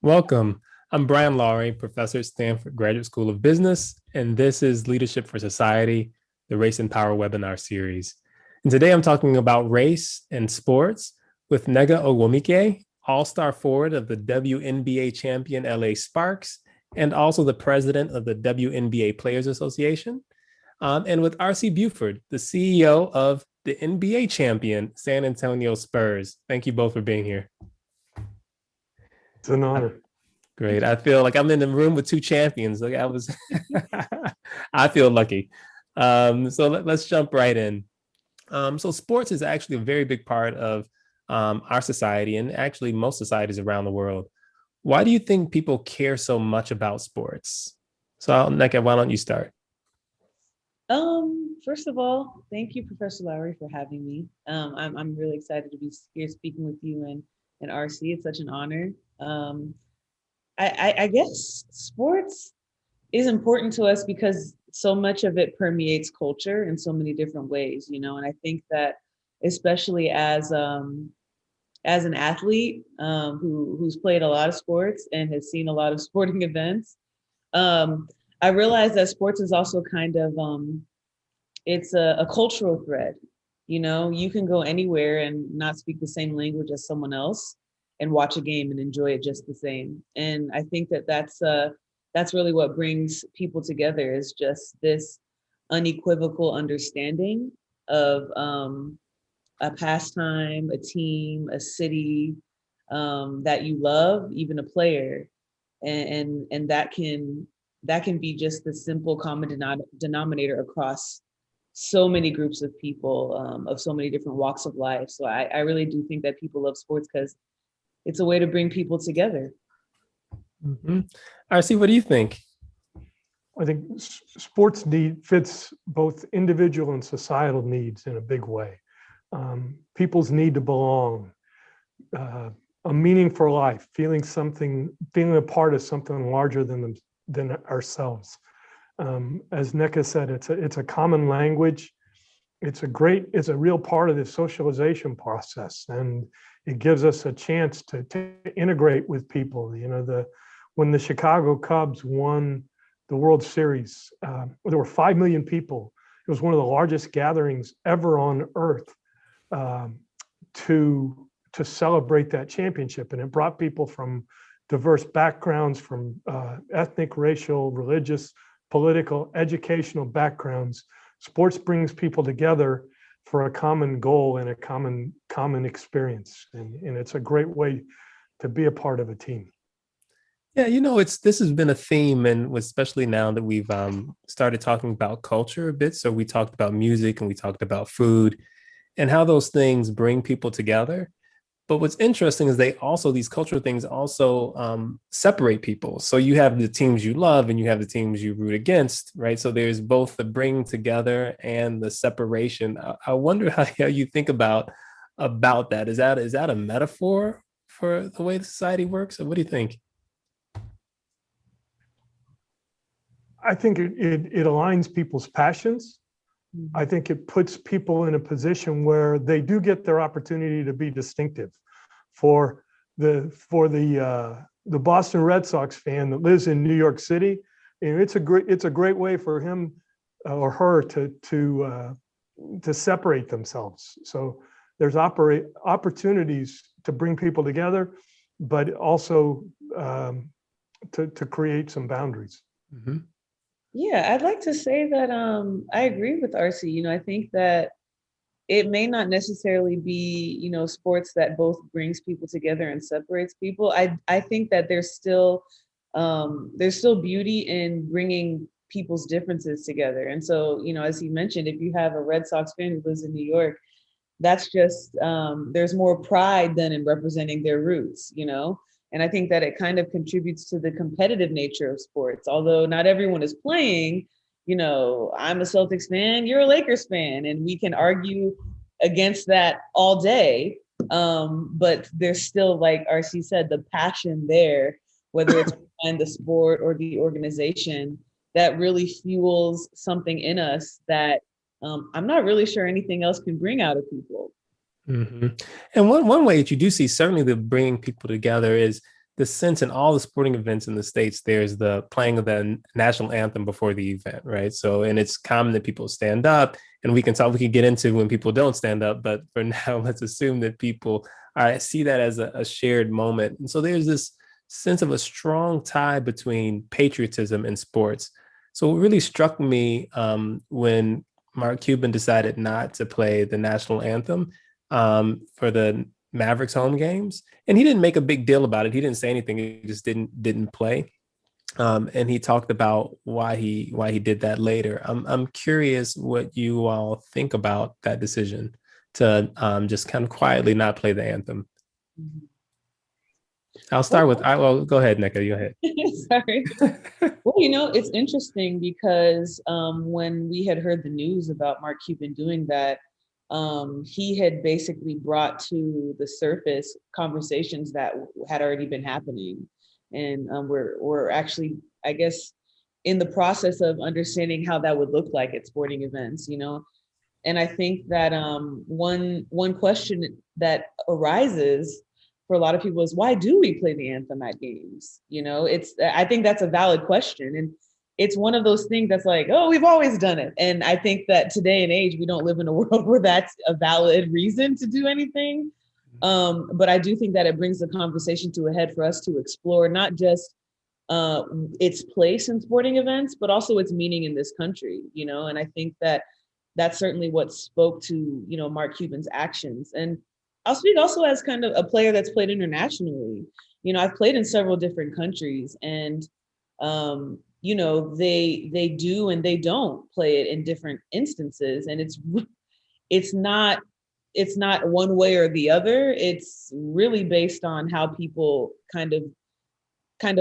Welcome. I'm Brian Lowery, professor at Stanford Graduate School of Business, and this is Leadership for Society, the Race and Power webinar series. And today I'm talking about race and sports with Nneka Ogwumike, all-star forward of the WNBA Champion LA Sparks, and also the president of the WNBA Players Association, and with RC Buford, the CEO of the NBA Champion San Antonio Spurs. Thank you both for being here. It's an honor. Great. I feel like I'm in the room with two champions. Like I feel lucky. Let's jump right in. So sports is actually a very big part of our society and actually most societies around the world. Why do you think people care so much about sports? So Nneka, why don't you start? First of all, thank you, Professor Lowery, for having me. I'm really excited to be here speaking with you and RC. It's such an honor. I guess sports is important to us because so much of it permeates culture in so many different ways, and I think that especially as an athlete who's played a lot of sports and has seen a lot of sporting events, I realized that sports is also kind of it's a cultural thread. You can go anywhere and not speak the same language as someone else and watch a game and enjoy it just the same. And I think that that's really what brings people together, is just this unequivocal understanding of a pastime, a team, a city that you love, even a player, and that can be just the simple common denominator across so many groups of people of so many different walks of life. So I really do think that people love sports because it's a way to bring people together. Mm-hmm. RC, what do you think? I think sports fits both individual and societal needs in a big way. People's need to belong, a meaning for life, feeling a part of something larger than ourselves. As Nneka said, it's a common language. It's a real part of the socialization process, and it gives us a chance to integrate with people. When the Chicago Cubs won the World Series, there were 5 million people. It was one of the largest gatherings ever on earth to celebrate that championship, and it brought people from diverse backgrounds, from ethnic, racial, religious, political, educational backgrounds. Sports brings people together for a common goal and a common experience, and it's a great way to be a part of a team. Yeah, this has been a theme, and especially now that we've started talking about culture a bit. So we talked about music and we talked about food and how those things bring people together. But what's interesting is these cultural things also separate people. So you have the teams you love and you have the teams you root against, right? So there's both the bringing together and the separation. I wonder how you think about that. Is that a metaphor for the way the society works? Or what do you think? I think it aligns people's passions. I think it puts people in a position where they do get their opportunity to be distinctive. For the Boston Red Sox fan that lives in New York City, it's a great way for him or her to separate themselves. So there's opportunities to bring people together, but also to create some boundaries. Mm-hmm. Yeah, I'd like to say that I agree with RC. I think that it may not necessarily be, sports that both brings people together and separates people. I think that there's still beauty in bringing people's differences together. And so, as he mentioned, if you have a Red Sox fan who lives in New York, that's just there's more pride than in representing their roots, And I think that it kind of contributes to the competitive nature of sports. Although not everyone is playing, I'm a Celtics fan, you're a Lakers fan, and we can argue against that all day. But there's still, like RC said, the passion there, whether it's behind the sport or the organization, that really fuels something in us that I'm not really sure anything else can bring out of people. Mm-hmm. And one way that you do see certainly the bringing people together is the sense in all the sporting events in the States, there's the playing of the national anthem before the event, right? So, and it's common that people stand up, and we can get into when people don't stand up, but for now, let's assume that people see that as a shared moment. And so there's this sense of a strong tie between patriotism and sports. So it really struck me when Mark Cuban decided not to play the national anthem for the Mavericks home games, and he didn't make a big deal about it. He didn't say anything. He just didn't play. And he talked about why he did that later. I'm curious what you all think about that decision to just kind of quietly not play the anthem. Mhm. I'll start with. Well, go ahead, Nneka. Go ahead. Sorry. Well, it's interesting because when we had heard the news about Mark Cuban doing that, he had basically brought to the surface conversations that had already been happening. And we're actually, I guess, in the process of understanding how that would look like at sporting events, And I think that one question that arises for a lot of people is, why do we play the anthem at games? I think that's a valid question. And it's one of those things that's like, oh, we've always done it. And I think that today and age, we don't live in a world where that's a valid reason to do anything. But I do think that it brings the conversation to a head for us to explore not just its place in sporting events, but also its meaning in this country, and I think that that's certainly what spoke to, Mark Cuban's actions. And I'll speak also as kind of a player that's played internationally. I've played in several different countries, and they do and they don't play it in different instances, and it's not one way or the other. It's really based on how people kind of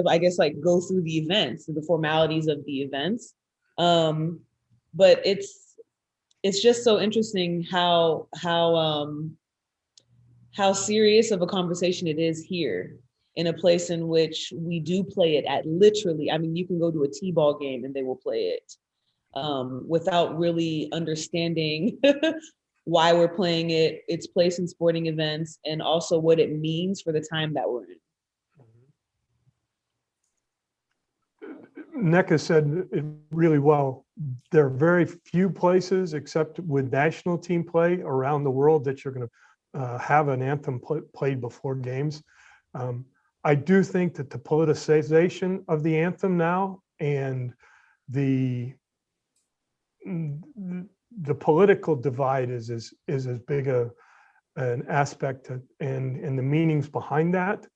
I guess like go through the events, the formalities of the events. But it's just so interesting how serious of a conversation it is here in a place in which we do play it at literally, I mean, you can go to a T-ball game and they will play it without really understanding why we're playing it, its place in sporting events, and also what it means for the time that we're in. Nneka said it really well. There are very few places, except with national team play around the world, that you're going to have an anthem played before games. I do think that the politicization of the anthem now and the political divide is as big an aspect and the meanings behind that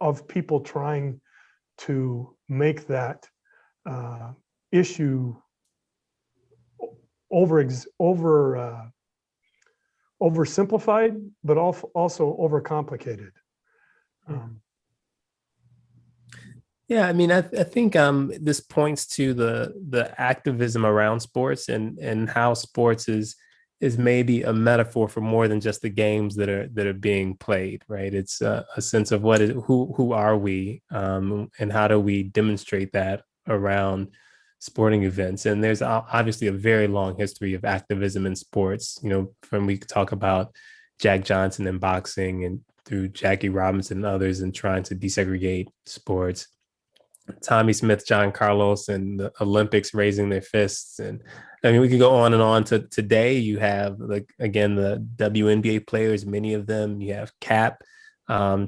of people trying to make that issue oversimplified, but also overcomplicated. Yeah, I mean, I think this points to the activism around sports and how sports is maybe a metaphor for more than just the games that are being played, right? It's a sense of who are we, and how do we demonstrate that around sporting events. And there's obviously a very long history of activism in sports. From we talk about Jack Johnson in boxing and through Jackie Robinson and others, and trying to desegregate sports. Tommy Smith, John Carlos, and the Olympics raising their fists. And I mean, we could go on and on. To today, you have, like, again, the WNBA players, many of them. You have Cap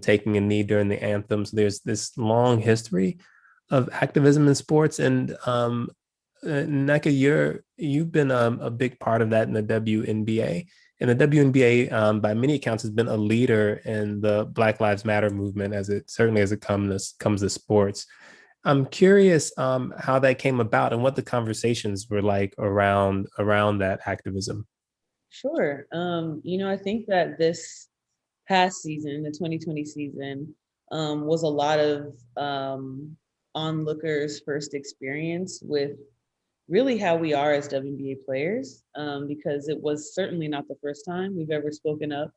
taking a knee during the anthem. So there's this long history of activism in sports. And Nneka, you've been a big part of that in the WNBA. And the WNBA, by many accounts, has been a leader in the Black Lives Matter movement, as it comes to sports. I'm curious how that came about and what the conversations were like around that activism. Sure. I think that this past season, the 2020 season, was a lot of onlookers' first experience with really how we are as WNBA players, because it was certainly not the first time we've ever spoken up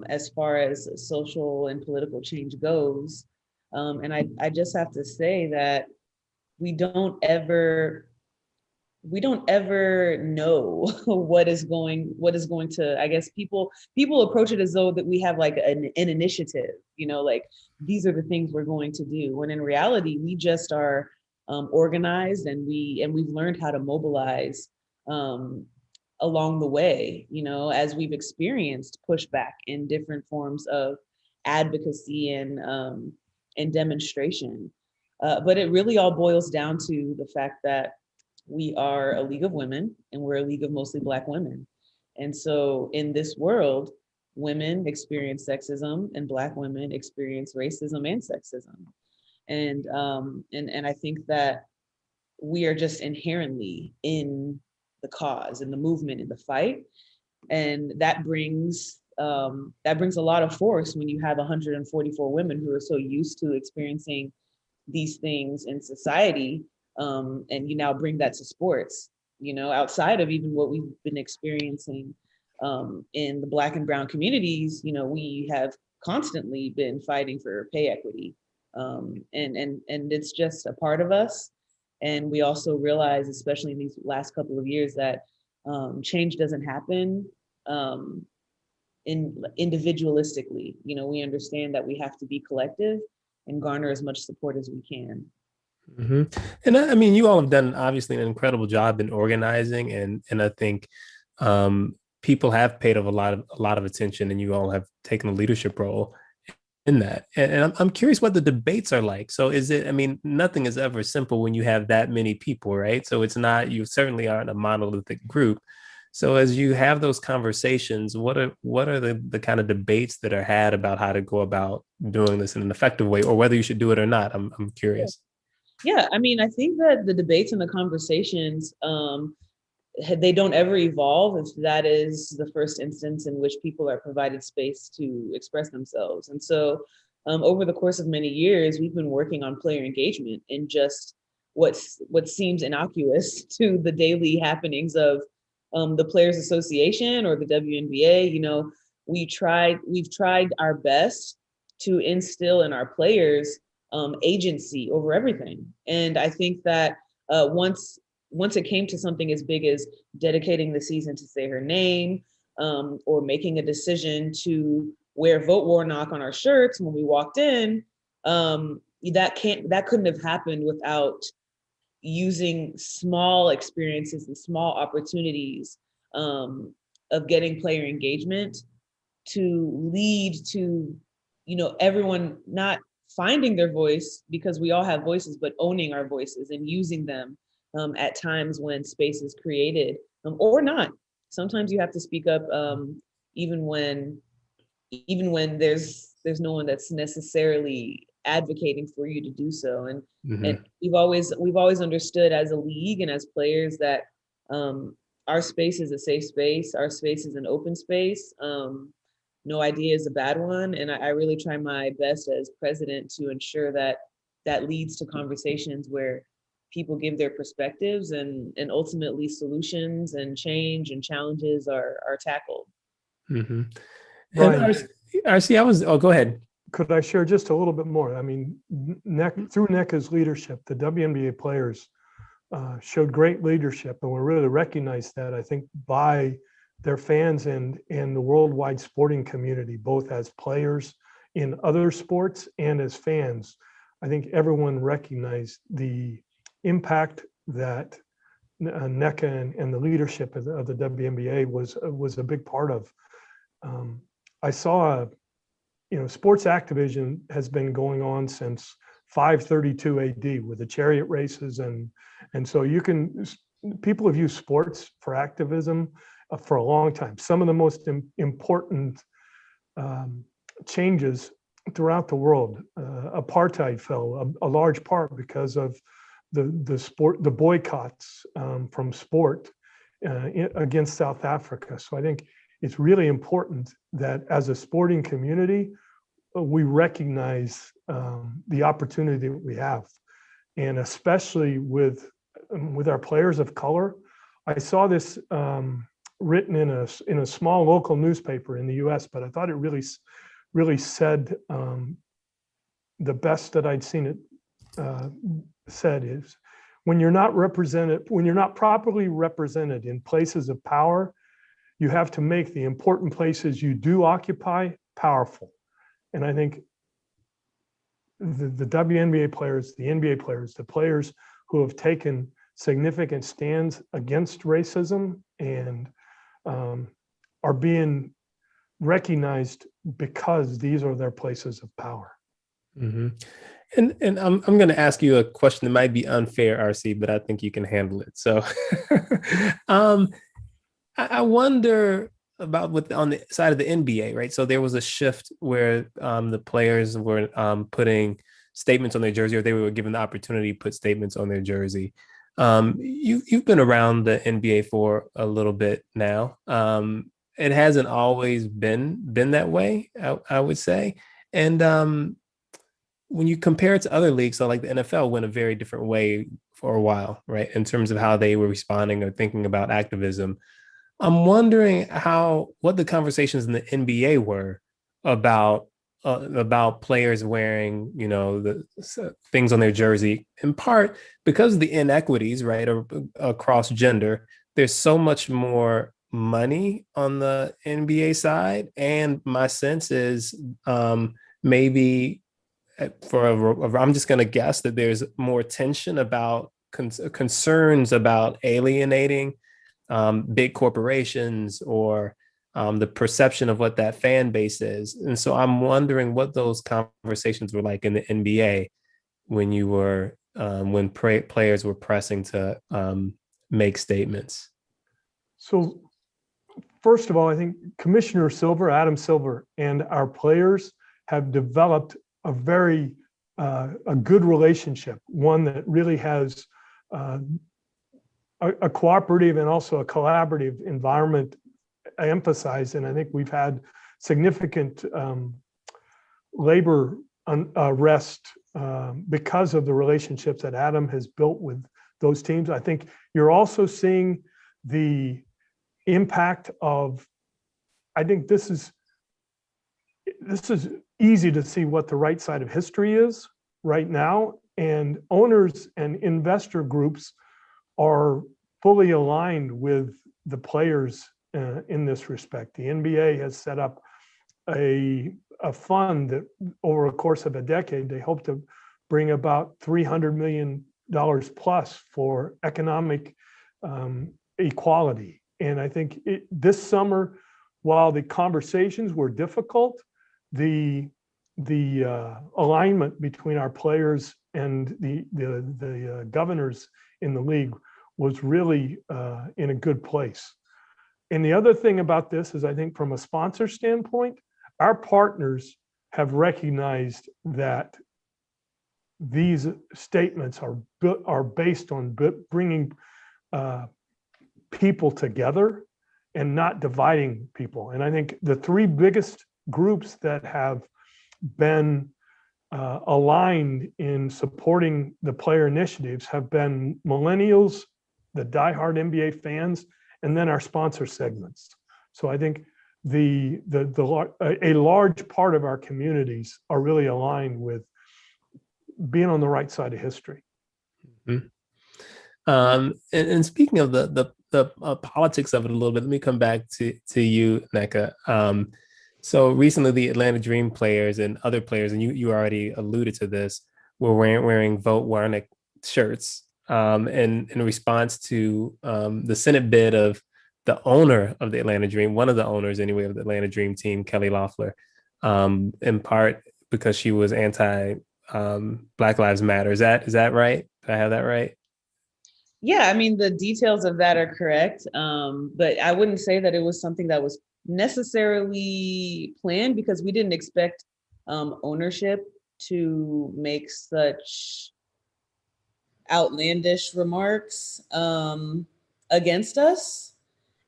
as far as social and political change goes. And I just have to say that we don't ever we don't ever know what is going to, I guess people approach it as though that we have like an initiative, like these are the things we're going to do, when in reality we just are organized, and we've learned how to mobilize along the way, as we've experienced pushback in different forms of advocacy and demonstration. But it really all boils down to the fact that we are a league of women, and we're a league of mostly Black women. And so in this world, women experience sexism and Black women experience racism and sexism. And I think that we are just inherently in the cause, in the movement, in the fight. And that brings a lot of force when you have 144 women who are so used to experiencing these things in society, and you now bring that to sports, outside of even what we've been experiencing in the Black and brown communities. We have constantly been fighting for pay equity, and it's just a part of us. And we also realize, especially in these last couple of years, that change doesn't happen individualistically. We understand that we have to be collective and garner as much support as we can. Mm-hmm. And I mean, you all have done obviously an incredible job in organizing, and I think people have paid a lot of attention, and you all have taken a leadership role in that. And I'm curious what the debates are like. So is it? I mean, nothing is ever simple when you have that many people, right? So it's not. You certainly aren't a monolithic group. So as you have those conversations, what are the kind of debates that are had about how to go about doing this in an effective way, or whether you should do it or not? I'm curious. Yeah, I mean, I think that the debates and the conversations, they don't ever evolve if that is the first instance in which people are provided space to express themselves. And so over the course of many years, we've been working on player engagement in just what seems innocuous to the daily happenings of the Players Association or the WNBA. We've tried our best to instill in our players agency over everything. And I think that once it came to something as big as dedicating the season to say her name, or making a decision to wear Vote Warnock on our shirts when we walked in, that couldn't have happened without using small experiences and small opportunities of getting player engagement to lead to, everyone not finding their voice, because we all have voices, but owning our voices and using them at times when space is created, or not. Sometimes you have to speak up, even when there's no one that's necessarily advocating for you to do so. And Mm-hmm. and we've always understood as a league and as players that our space is a safe space. Our space is an open space. No idea is a bad one. And I really try my best as president to ensure that that leads to conversations where people give their perspectives, and ultimately solutions and change and challenges are tackled. Mm-hmm. Brian, And RC, go ahead. could I share just a little bit more? I mean, through Nneka's leadership, the WNBA players showed great leadership, and were really recognized that, I think, by their fans and the worldwide sporting community, both as players in other sports and as fans. I think everyone recognized the impact that Nneka and the leadership of the WNBA was a big part of. I saw, sports activism has been going on since 532 AD with the chariot races, and so people have used sports for activism for a long time. Some of the most important changes throughout the world, apartheid fell a large part because of the boycotts from sport against South Africa. So I think it's really important that as a sporting community, we recognize the opportunity that we have, and especially with our players of color. I saw this written in a small local newspaper in the U.S., but I thought it really said the best that I'd seen it said is, when you're not represented, when you're not properly represented in places of power, you have to make the important places you do occupy powerful. And I think the WNBA players, the NBA players, the players who have taken significant stands against racism and are being recognized because these are their places of power. Mm-hmm. And I'm going to ask you a question that might be unfair, RC, but I think you can handle it. So I wonder about on the side of the NBA, right? So there was a shift where the players were putting statements on their jersey, or they were given the opportunity to put statements on their jersey. You've been around the NBA for a little bit now. It hasn't always been that way, I would say. And when you compare it to other leagues, so like the NFL went a very different way for a while, right? In terms of how they were responding or thinking about activism. I'm wondering what the conversations in the NBA were about players wearing, the things on their jersey, in part because of the inequities, right, across gender. There's so much more money on the NBA side, and my sense is maybe I'm just going to guess that there's more tension about concerns about alienating big corporations or the perception of what that fan base is. And so I'm wondering what those conversations were like in the NBA when when players were pressing to make statements. So first of all, I think Commissioner Silver, Adam Silver, and our players have developed a very a good relationship, one that really has a cooperative and also a collaborative environment emphasized. And I think we've had significant labor unrest because of the relationships that Adam has built with those teams. I think you're also seeing the impact of, I think this is easy to see what the right side of history is right now. And owners and investor groups are fully aligned with the players in this respect. The NBA has set up a fund that over a course of a decade, they hope to bring about $300 million plus for economic equality. And I think this summer, while the conversations were difficult, the alignment between our players and the governors in the league was really in a good place. And the other thing about this is, I think from a sponsor standpoint, our partners have recognized that these statements are based on bringing people together and not dividing people. And I think the three biggest groups that have been aligned in supporting the player initiatives have been millennials, the diehard NBA fans, and then our sponsor segments. So I think a large part of our communities are really aligned with being on the right side of history. Mm-hmm. And speaking of the politics of it a little bit, let me come back to you, Nneka. So recently, the Atlanta Dream players and other players, and you already alluded to this, were wearing Vote Warnick shirts in response to the Senate bid of the owner of the Atlanta Dream, one of the owners anyway of the Atlanta Dream team, Kelly Loeffler, in part because she was anti Black Lives Matter. Is that right? Did I have that right? Yeah, I mean, the details of that are correct. But I wouldn't say that it was something that was necessarily planned, because we didn't expect ownership to make such outlandish remarks against us.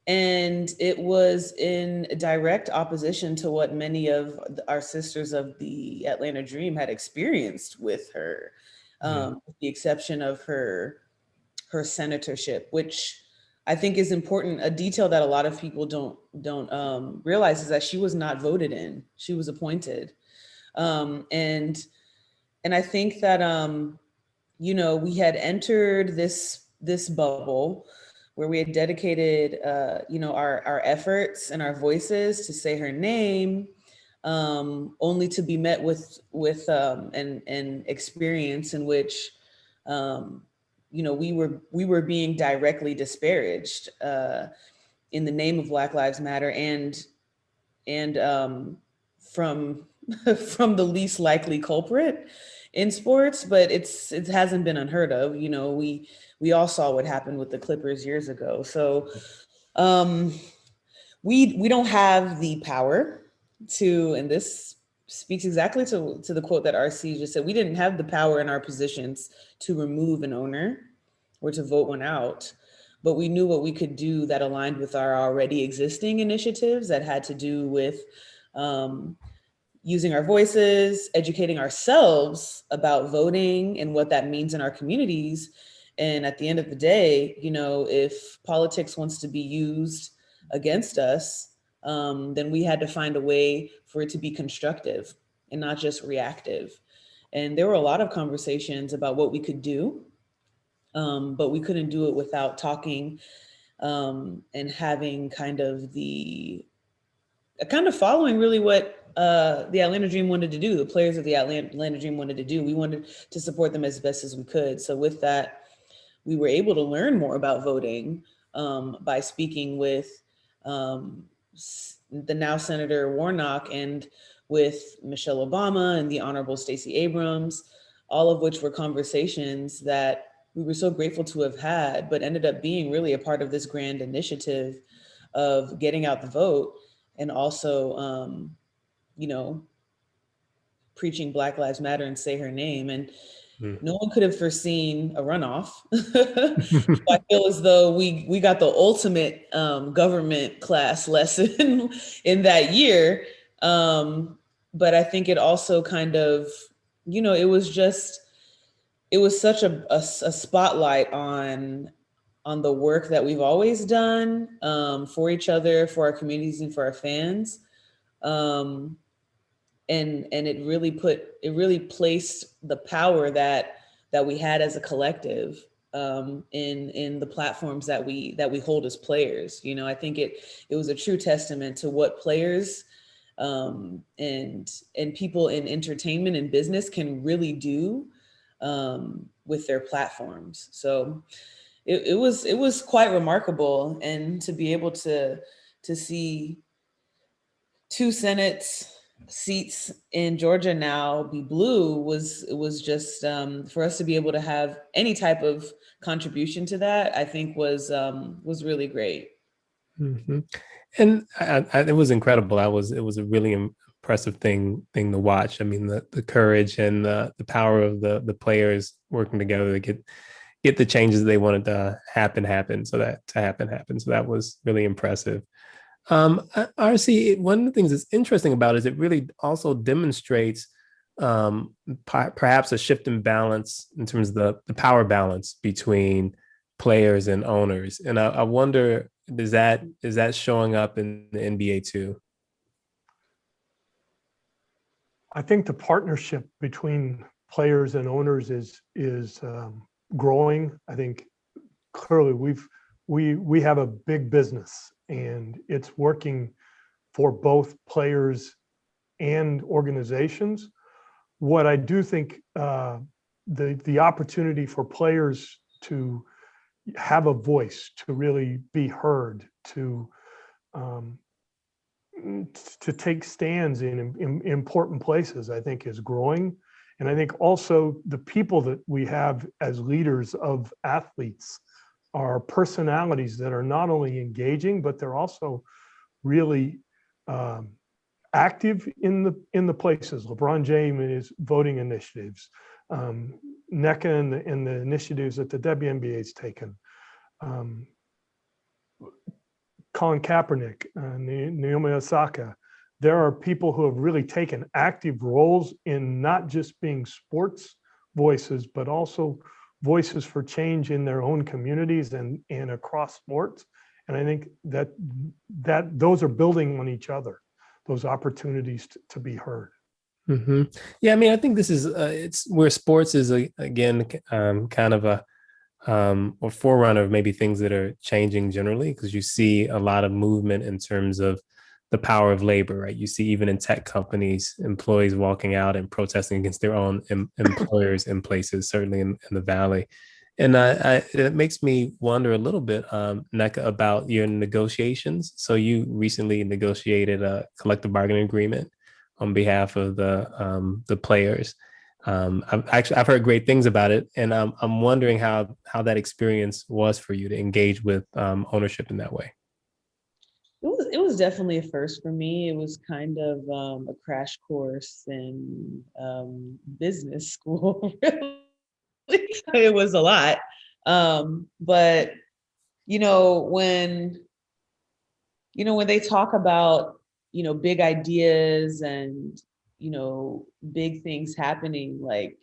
And it was in direct opposition to what many of our sisters of the Atlanta Dream had experienced with her, with the exception of her senatorship, which I think is important. A detail that a lot of people don't realize is that she was not voted in; she was appointed, and I think that we had entered this bubble where we had dedicated, our efforts and our voices to say her name, only to be met with an experience in which, we were being directly disparaged in the name of Black Lives Matter, and from from the least likely culprit in sports, but it hasn't been unheard of. We all saw what happened with the Clippers years ago. So we don't have the power to, and this speaks exactly to the quote that RC just said. We didn't have the power in our positions to remove an owner or to vote one out, but we knew what we could do that aligned with our already existing initiatives that had to do with using our voices, educating ourselves about voting and what that means in our communities. And at the end of the day, if politics wants to be used against us, then we had to find a way for it to be constructive and not just reactive. And there were a lot of conversations about what we could do, but we couldn't do it without talking and having kind of following really what the Atlanta Dream wanted to do, the players of the Atlanta Dream wanted to do. We wanted to support them as best as we could. So with that, we were able to learn more about voting by speaking with the now Senator Warnock and with Michelle Obama and the Honorable Stacey Abrams, all of which were conversations that we were so grateful to have had, but ended up being really a part of this grand initiative of getting out the vote and also, preaching Black Lives Matter and say her name. And no one could have foreseen a runoff. So I feel as though we got the ultimate government class lesson in that year. But I think it also kind of, it was such a spotlight on the work that we've always done for each other, for our communities, and for our fans. And it really placed the power that we had as a collective in the platforms that we hold as players. I think it was a true testament to what players and people in entertainment and business can really do with their platforms. So it was quite remarkable, and to be able to see 2 Senate seats in Georgia now be blue was just for us to be able to have any type of contribution to that, I think was really great. Mm-hmm. And it was incredible. It was a really impressive thing to watch. I mean, the courage and the power of the players working together to get the changes they wanted to happen. So that was really impressive. RC, one of the things that's interesting about it is it really also demonstrates perhaps a shift in balance in terms of the power balance between players and owners. And I wonder, is that showing up in the NBA too? I think the partnership between players and owners is growing. I think clearly we have a big business, and it's working for both players and organizations. What I do think the opportunity for players to have a voice, to really be heard, to take stands in important places, I think is growing. And I think also the people that we have as leaders of athletes are personalities that are not only engaging, but they're also really active in the places. LeBron James and his voting initiatives, Nneka and the initiatives that the WNBA has taken, Colin Kaepernick, Naomi Osaka. There are people who have really taken active roles in not just being sports voices, but also voices for change in their own communities and across sports. And I think that those are building on each other, those opportunities to be heard. Yeah, I mean, I think this is it's where sports is again kind of a or forerunner of maybe things that are changing generally, because you see a lot of movement in terms of the power of labor, right? You see even in tech companies, employees walking out and protesting against their own employers in places, certainly in the Valley. And it makes me wonder a little bit, Nneka, about your negotiations. So you recently negotiated a collective bargaining agreement on behalf of the players. I've heard great things about it, and I'm wondering how that experience was for you to engage with ownership in that way. It was definitely a first for me. It was kind of a crash course in business school. Really. It was a lot. But you know, when when they talk about, big ideas and, big things happening, like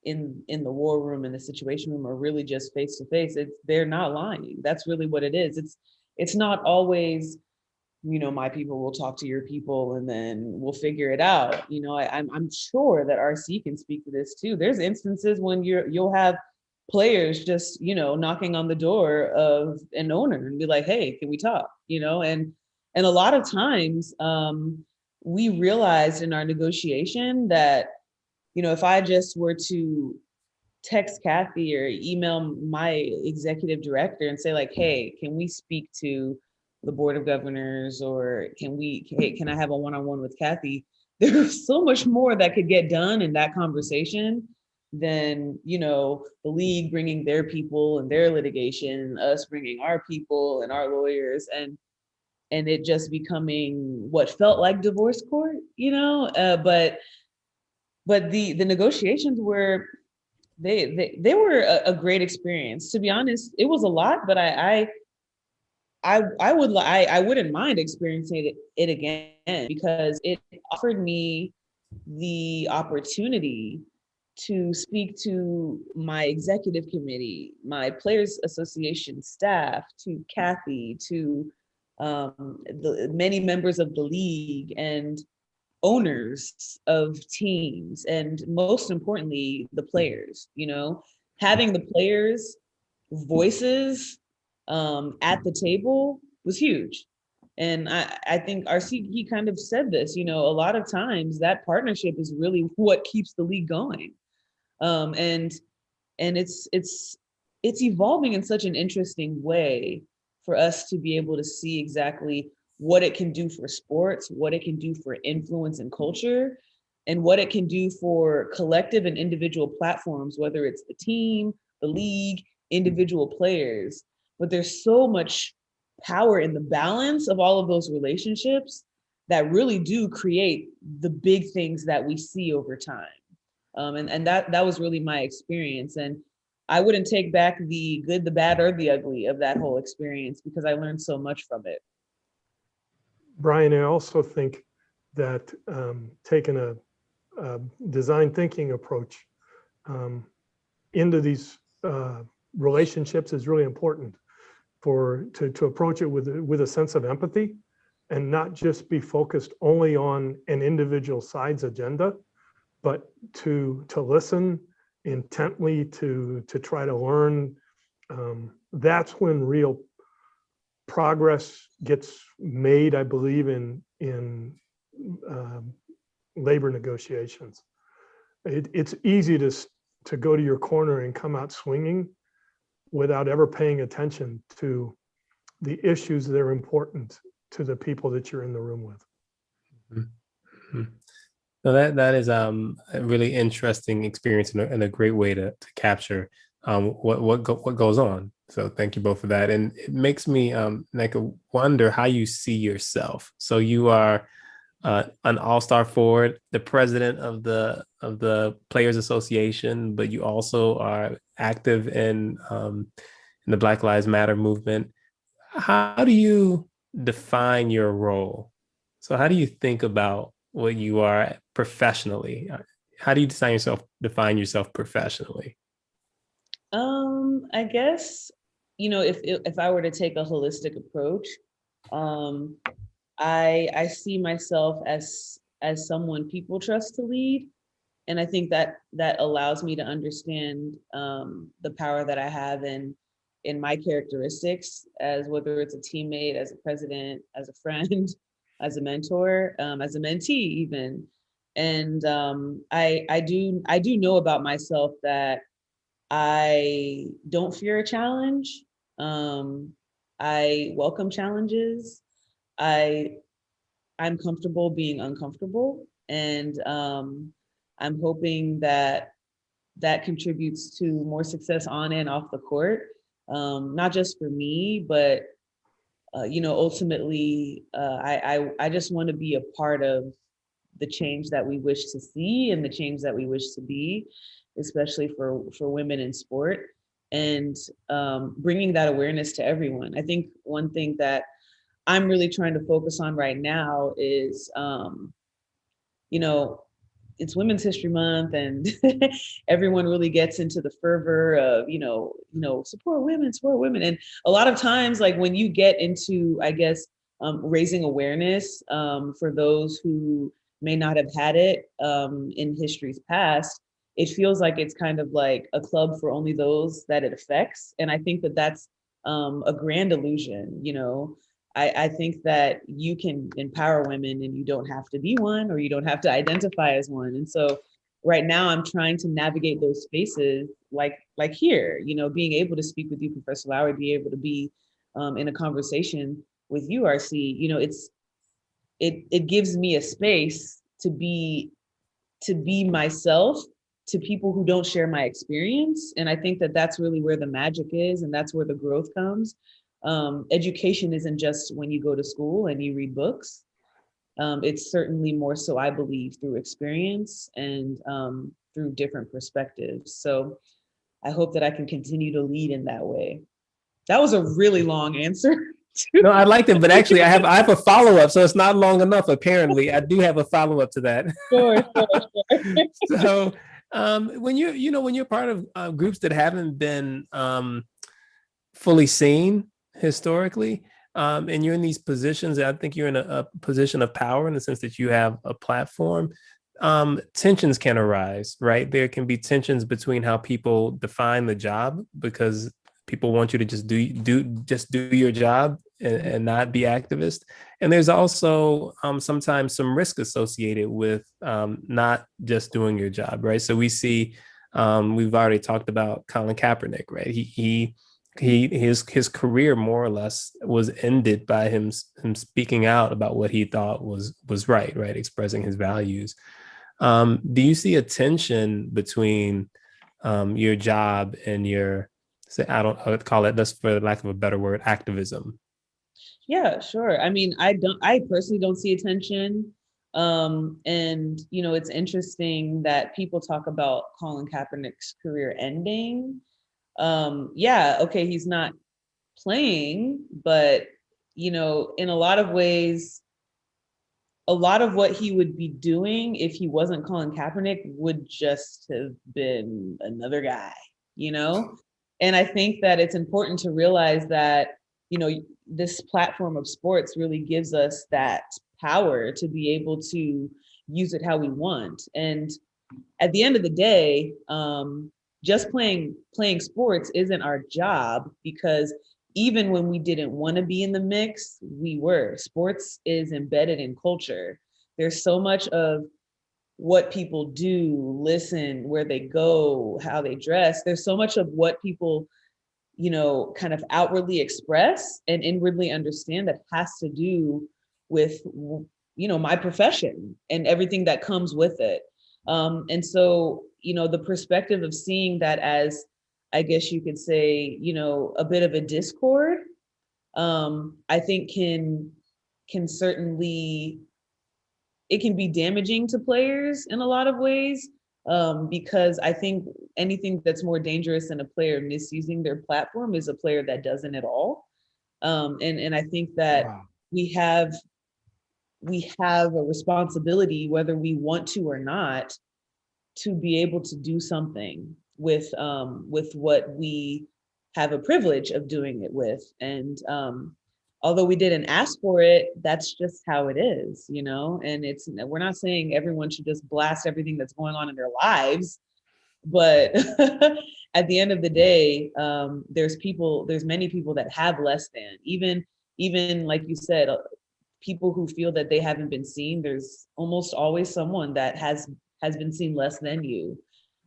in the war room and the situation room, or really just face to face, they're not lying. That's really what it is. It's not always, my people will talk to your people and then we'll figure it out. I'm sure that RC can speak to this too. There's instances when you'll have players just, knocking on the door of an owner and be like, hey, can we talk? And a lot of times we realized in our negotiation that, if I just were to text Kathy or email my executive director and say like, hey, can we speak to the board of governors, or can I have a one-on-one with Kathy? There's so much more that could get done in that conversation than, the league bringing their people and their litigation, us bringing our people and our lawyers, and it just becoming what felt like divorce court, but the negotiations were, they were a great experience. To be honest, it was a lot, but I wouldn't mind experiencing it again, because it offered me the opportunity to speak to my executive committee, my players association staff, to Kathy, to the many members of the league and owners of teams, and most importantly, the players. Having the players' voices at the table was huge. And I think RC, he kind of said this, a lot of times that partnership is really what keeps the league going. And it's evolving in such an interesting way for us to be able to see exactly what it can do for sports, what it can do for influence and culture, and what it can do for collective and individual platforms, whether it's the team, the league, individual players. But there's so much power in the balance of all of those relationships that really do create the big things that we see over time. And that was really my experience. And I wouldn't take back the good, the bad, or the ugly of that whole experience, because I learned so much from it. Brian, I also think that taking a design thinking approach into these relationships is really important to approach it with a sense of empathy, and not just be focused only on an individual side's agenda, but to listen intently, to try to learn. That's when real progress gets made, I believe, in labor negotiations. It's easy to go to your corner and come out swinging without ever paying attention to the issues that are important to the people that you're in the room with. Mm-hmm. So that is a really interesting experience, and a great way to capture what goes on. So thank you both for that. And it makes me, Nneka, wonder how you see yourself. So you are an all-star forward, the president of the Players Association, but you also are active in the Black Lives Matter movement. How do you define your role? So how do you think about what you are professionally? How do you define yourself professionally? I guess, if I were to take a holistic approach, I see myself as someone people trust to lead. And I think that that allows me to understand the power that I have in my characteristics, as whether it's a teammate, as a president, as a friend, as a mentor, as a mentee even. And I do know about myself that I don't fear a challenge. I welcome challenges. I'm comfortable being uncomfortable, and I'm hoping that that contributes to more success on and off the court, not just for me, but ultimately, I just want to be a part of the change that we wish to see and the change that we wish to be, especially for women in sport, and bringing that awareness to everyone. I think one thing that I'm really trying to focus on right now is, it's Women's History Month, and everyone really gets into the fervor of, support women. And a lot of times, like when you get into, I guess, raising awareness for those who may not have had it in history's past, it feels like it's kind of like a club for only those that it affects. And I think that that's a grand illusion. I think that you can empower women and you don't have to be one, or you don't have to identify as one. And so right now I'm trying to navigate those spaces like here, being able to speak with you, Professor Lowery, be able to be in a conversation with you, RC. It gives me a space to be myself to people who don't share my experience. And I think that that's really where the magic is, and that's where the growth comes. Education isn't just when you go to school and you read books. It's certainly more so, I believe, through experience and through different perspectives. So I hope that I can continue to lead in that way. That was a really long answer. No, I liked it, but actually I have a follow-up, so it's not long enough. Apparently, I do have a follow-up to that. Sure. So when you're part of groups that haven't been fully seen historically, and you're in these positions, I think you're in a position of power in the sense that you have a platform. Tensions can arise, right? There can be tensions between how people define the job, because people want you to just do your job and not be activist. And there's also sometimes some risk associated with not just doing your job, right? So we see, we've already talked about Colin Kaepernick, right? His career more or less was ended by him speaking out about what he thought was right, expressing his values. Do you see a tension between your job and your, I would call it, just for lack of a better word, activism? Yeah, sure. I mean, I personally don't see a tension. And it's interesting that people talk about Colin Kaepernick's career ending. Yeah, okay, he's not playing, but in a lot of ways, a lot of what he would be doing if he wasn't Colin Kaepernick would just have been another guy, And I think that it's important to realize that, this platform of sports really gives us that power to be able to use it how we want. And at the end of the day, just playing sports isn't our job, because even when we didn't want to be in the mix, we were. Sports is embedded in culture. There's so much of what people do, listen, where they go, how they dress. There's so much of what people, kind of outwardly express and inwardly understand that has to do with, my profession and everything that comes with it. And so, the perspective of seeing that as, I guess you could say, a bit of a discord, I think can certainly, it can be damaging to players in a lot of ways, because I think anything that's more dangerous than a player misusing their platform is a player that doesn't at all. And I think that wow. we have a responsibility, whether we want to or not, to be able to do something with what we have a privilege of doing it with. And although we didn't ask for it, that's just how it is, you know? And we're not saying everyone should just blast everything that's going on in their lives, but at the end of the day, there's many people that have less than, even like you said, people who feel that they haven't been seen. There's almost always someone that has been seen less than you.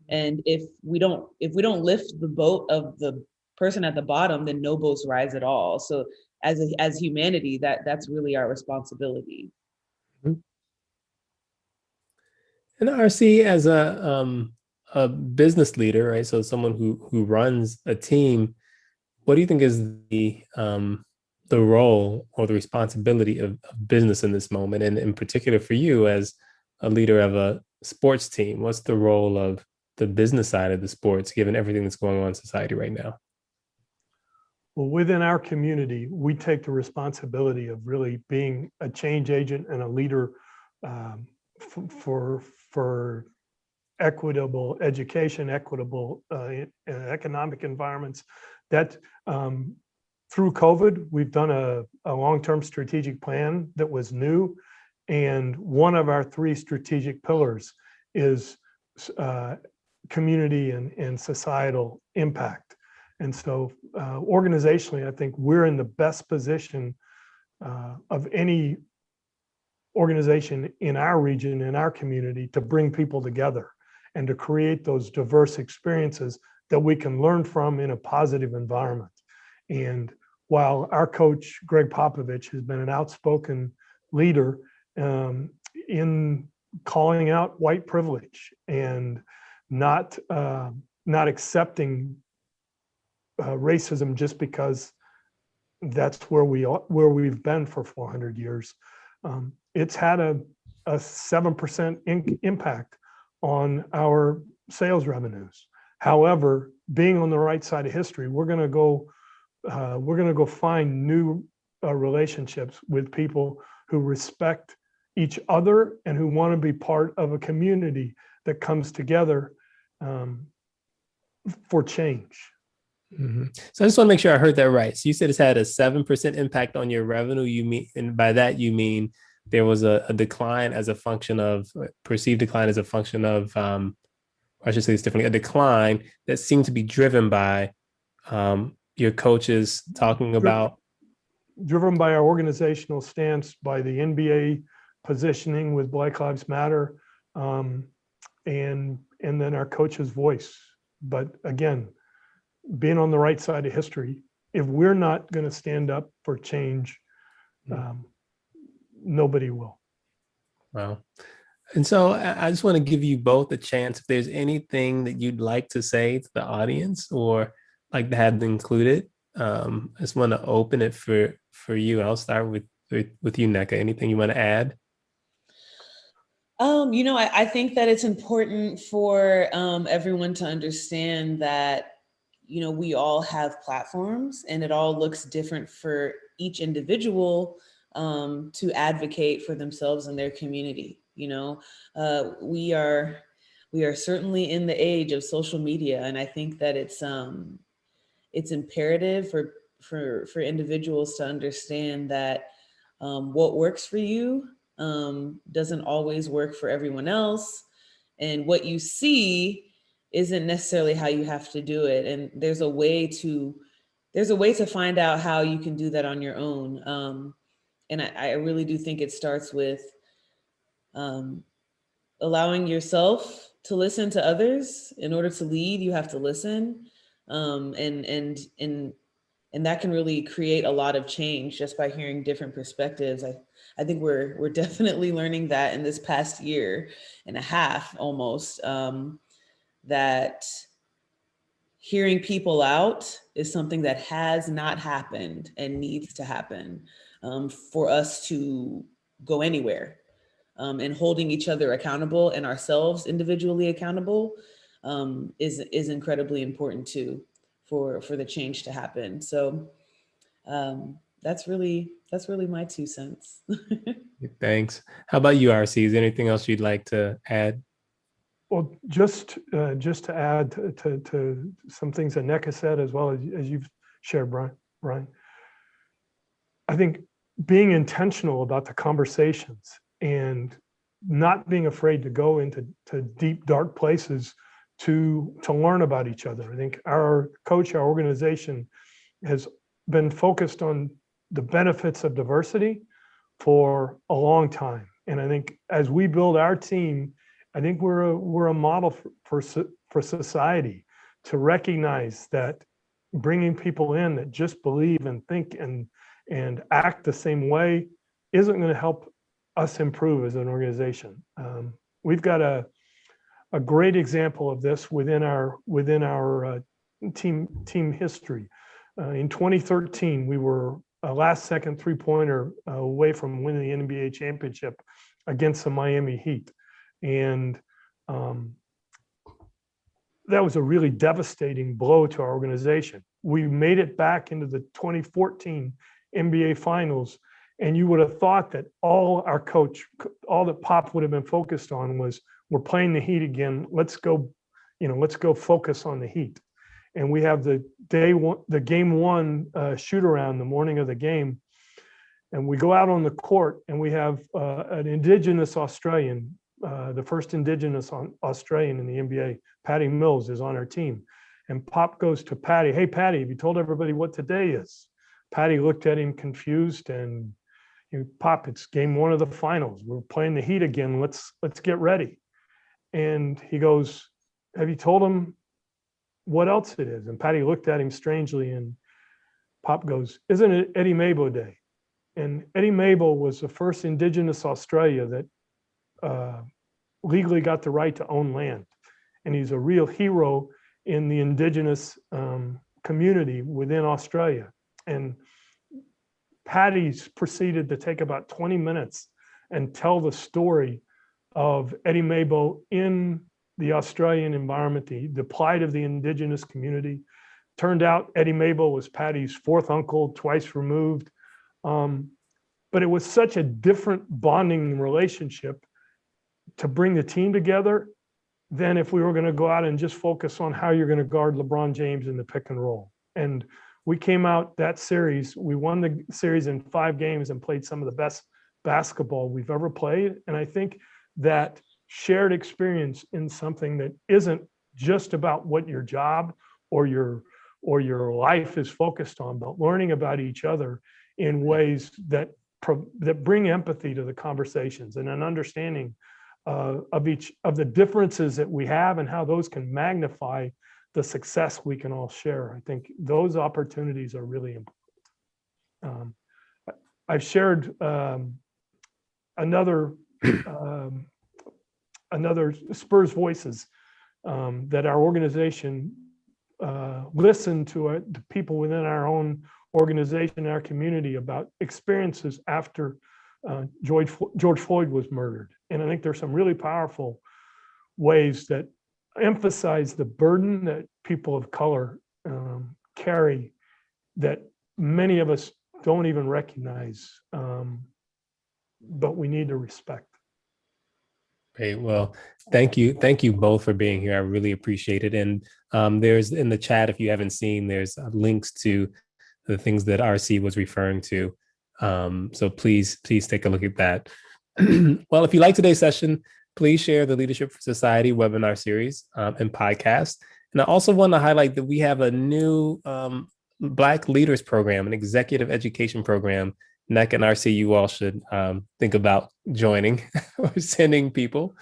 And if we don't lift the boat of the person at the bottom, then no boats rise at all. So as humanity, that's really our responsibility. And RC, as a business leader, right? So someone who runs a team, what do you think is the role or the responsibility of business in this moment? And in particular for you as a leader of a sports team, what's the role of the business side of the sports, given everything that's going on in society right now? Well, within our community, we take the responsibility of really being a change agent and a leader for equitable education, equitable economic environments. That through COVID, we've done a long-term strategic plan that was new. And one of our 3 strategic pillars is community and societal impact. And so organizationally, I think we're in the best position of any organization in our region, in our community, to bring people together and to create those diverse experiences that we can learn from in a positive environment. And while our coach, Greg Popovich, has been an outspoken leader in calling out white privilege and not accepting racism just because that's where we've been for 400 years. It's had a 7% impact on our sales revenues. However, being on the right side of history, we're going to go find new relationships with people who respect each other and who want to be part of a community that comes together for change. Mm-hmm. So I just want to make sure I heard that right. So you said it's had a 7% impact on your revenue. You mean, and by that you mean there was a decline as a function of perceived decline as a function of, I should say this differently, a decline that seemed to be driven by your coaches talking about. Driven by our organizational stance, by the NBA positioning with Black Lives Matter, and then our coach's voice. But again, being on the right side of history, if we're not going to stand up for change, nobody will. Wow. And so I just want to give you both a chance. If there's anything that you'd like to say to the audience or like to have included, I just want to open it for you. I'll start with you, Nneka. Anything you want to add? I think that it's important for everyone to understand that, we all have platforms and it all looks different for each individual to advocate for themselves and their community. We are certainly in the age of social media, and I think that it's imperative for individuals to understand that what works for you doesn't always work for everyone else, and what you see isn't necessarily how you have to do it. And there's a way to find out how you can do that on your own. And I really do think it starts with allowing yourself to listen to others. In order to lead, you have to listen. And that can really create a lot of change just by hearing different perspectives. I think we're definitely learning that in this past year and a half almost, that hearing people out is something that has not happened and needs to happen for us to go anywhere. And holding each other accountable and ourselves individually accountable is incredibly important too for the change to happen. So that's really my 2 cents. Thanks. How about you, RC? Is there anything else you'd like to add? Well, just to add to some things that Nneka said, as well as you've shared, Brian, I think being intentional about the conversations and not being afraid to go into deep, dark places to learn about each other. I think our coach, our organization has been focused on the benefits of diversity for a long time. And I think as we build our team, I think we're a model for society to recognize that bringing people in that just believe and think and act the same way isn't going to help us improve as an organization. We've got a great example of this within our team history. In 2013, we were a last-second three-pointer away from winning the NBA championship against the Miami Heat, and that was a really devastating blow to our organization. We made it back into the 2014 NBA Finals, and you would have thought that all that Pop would have been focused on was, we're playing the Heat again. Let's go focus on the Heat. And we have the game one shoot around the morning of the game, and we go out on the court, and we have an Indigenous Australian, the first Indigenous Australian in the NBA, Patty Mills, is on our team. And Pop goes to Patty, "Hey, Patty, have you told everybody what today is?" Patty looked at him confused, and "Pop, it's game one of the finals. We're playing the Heat again. Let's get ready." And he goes, "Have you told him what else it is?" And Patty looked at him strangely, and Pop goes, "Isn't it Eddie Mabo Day?" And Eddie Mabo was the first Indigenous Australia that legally got the right to own land. And he's a real hero in the Indigenous community within Australia. And Patty's proceeded to take about 20 minutes and tell the story of Eddie Mabo in the Australian environment, the plight of the Indigenous community. Turned out Eddie Mabo was Patty's fourth uncle, twice removed. But it was such a different bonding relationship to bring the team together than if we were going to go out and just focus on how you're going to guard LeBron James in the pick and roll. And we came out that series, we won the series in 5 games and played some of the best basketball we've ever played. And I think that shared experience in something that isn't just about what your job or your life is focused on, but learning about each other in ways that bring empathy to the conversations and an understanding of each of the differences that we have and how those can magnify the success we can all share. I think those opportunities are really important. I've shared another Spurs Voices that our organization listened to people within our own organization, our community, about experiences after George Floyd was murdered. And I think there's some really powerful ways that emphasize the burden that people of color carry that many of us don't even recognize, but we need to respect. Great. Well, thank you both for being here. I really appreciate it. And there's in the chat, if you haven't seen, there's links to the things that RC was referring to. So please take a look at that. Well, if you like today's session, please share the Leadership for Society webinar series and podcast. And I also want to highlight that we have a new Black Leaders program, an executive education program. Nneka and RC, you all should think about joining or sending people.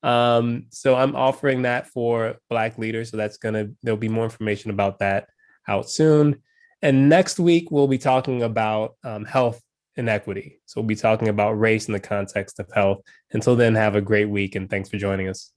So I'm offering that for Black leaders. So there'll be more information about that out soon. And next week, we'll be talking about health inequity. So we'll be talking about race in the context of health. Until then, have a great week, and thanks for joining us.